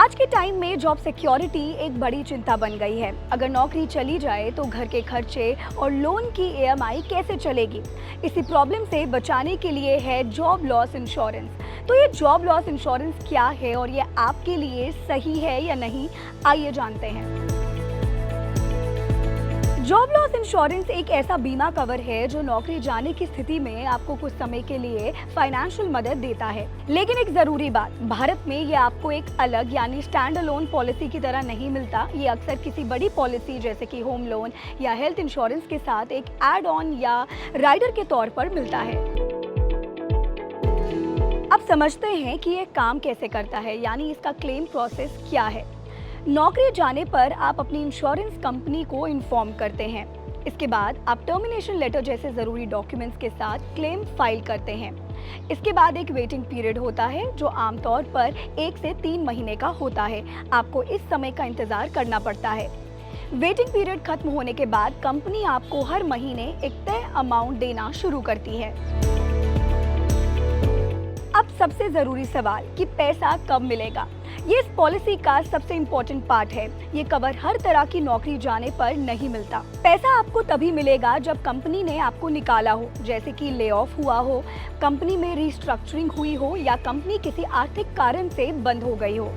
आज के टाइम में जॉब सिक्योरिटी एक बड़ी चिंता बन गई है। अगर नौकरी चली जाए तो घर के खर्चे और लोन की ईएमआई कैसे चलेगी। इसी प्रॉब्लम से बचाने के लिए है जॉब लॉस इंश्योरेंस। तो ये जॉब लॉस इंश्योरेंस क्या है और ये आपके लिए सही है या नहीं, आइए जानते हैं। जॉब लॉस इंश्योरेंस एक ऐसा बीमा कवर है जो नौकरी जाने की स्थिति में आपको कुछ समय के लिए फाइनेंशियल मदद देता है। लेकिन एक जरूरी बात, भारत में ये आपको एक अलग यानी स्टैंड अलोन पॉलिसी की तरह नहीं मिलता। ये अक्सर किसी बड़ी पॉलिसी जैसे कि होम लोन या हेल्थ इंश्योरेंस के साथ एक एड ऑन या राइडर के तौर पर मिलता है। अब समझते हैं कि ये काम कैसे करता है, यानी इसका क्लेम प्रोसेस क्या है। नौकरी जाने पर आप अपनी इंश्योरेंस कंपनी को इन्फॉर्म करते हैं। इसके बाद आप टर्मिनेशन लेटर जैसे ज़रूरी डॉक्यूमेंट्स के साथ क्लेम फाइल करते हैं। इसके बाद एक वेटिंग पीरियड होता है जो आमतौर पर 1 से 3 महीने का होता है। आपको इस समय का इंतज़ार करना पड़ता है। वेटिंग पीरियड खत्म होने के बाद कंपनी आपको हर महीने एक तय अमाउंट देना शुरू करती है। अब सबसे ज़रूरी सवाल कि पैसा कब मिलेगा, ये इस पॉलिसी का सबसे इम्पोर्टेंट पार्ट है। ये कवर हर तरह की नौकरी जाने पर नहीं मिलता। पैसा आपको तभी मिलेगा जब कंपनी ने आपको निकाला हो, जैसे कि ले ऑफ हुआ हो, कंपनी में रिस्ट्रक्चरिंग हुई हो या कंपनी किसी आर्थिक कारण से बंद हो गई हो।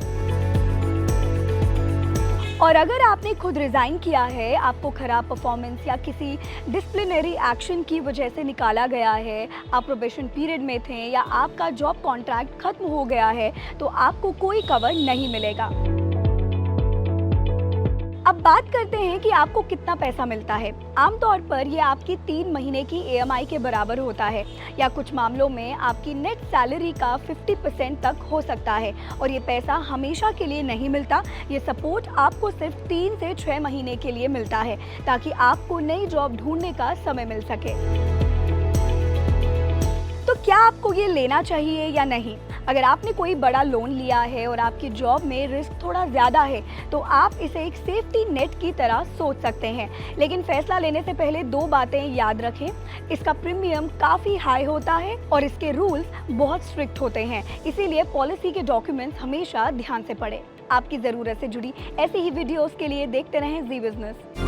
और अगर आपने खुद रिजाइन किया है, आपको खराब परफॉर्मेंस या किसी डिसिप्लिनरी एक्शन की वजह से निकाला गया है, आप प्रोबेशन पीरियड में थे या आपका जॉब कॉन्ट्रैक्ट खत्म हो गया है, तो आपको कोई कवर नहीं मिलेगा। अब बात करते हैं कि आपको कितना पैसा मिलता है। आमतौर पर यह आपकी 3 महीने की ईएमआई के बराबर होता है या कुछ मामलों में आपकी नेट सैलरी का 50% तक हो सकता है। और ये पैसा हमेशा के लिए नहीं मिलता। ये सपोर्ट आपको सिर्फ 3 से 6 महीने के लिए मिलता है ताकि आपको नई जॉब ढूंढने का समय मिल सके। तो क्या आपको ये लेना चाहिए या नहीं? अगर आपने कोई बड़ा लोन लिया है और आपकी जॉब में रिस्क थोड़ा ज़्यादा है तो आप इसे एक सेफ्टी नेट की तरह सोच सकते हैं। लेकिन फैसला लेने से पहले 2 बातें याद रखें। इसका प्रीमियम काफ़ी हाई होता है और इसके रूल्स बहुत स्ट्रिक्ट होते हैं, इसीलिए पॉलिसी के डॉक्यूमेंट्स हमेशा ध्यान से पढ़ें। आपकी ज़रूरत से जुड़ी ऐसी ही वीडियोज़ के लिए देखते रहें जी बिजनेस।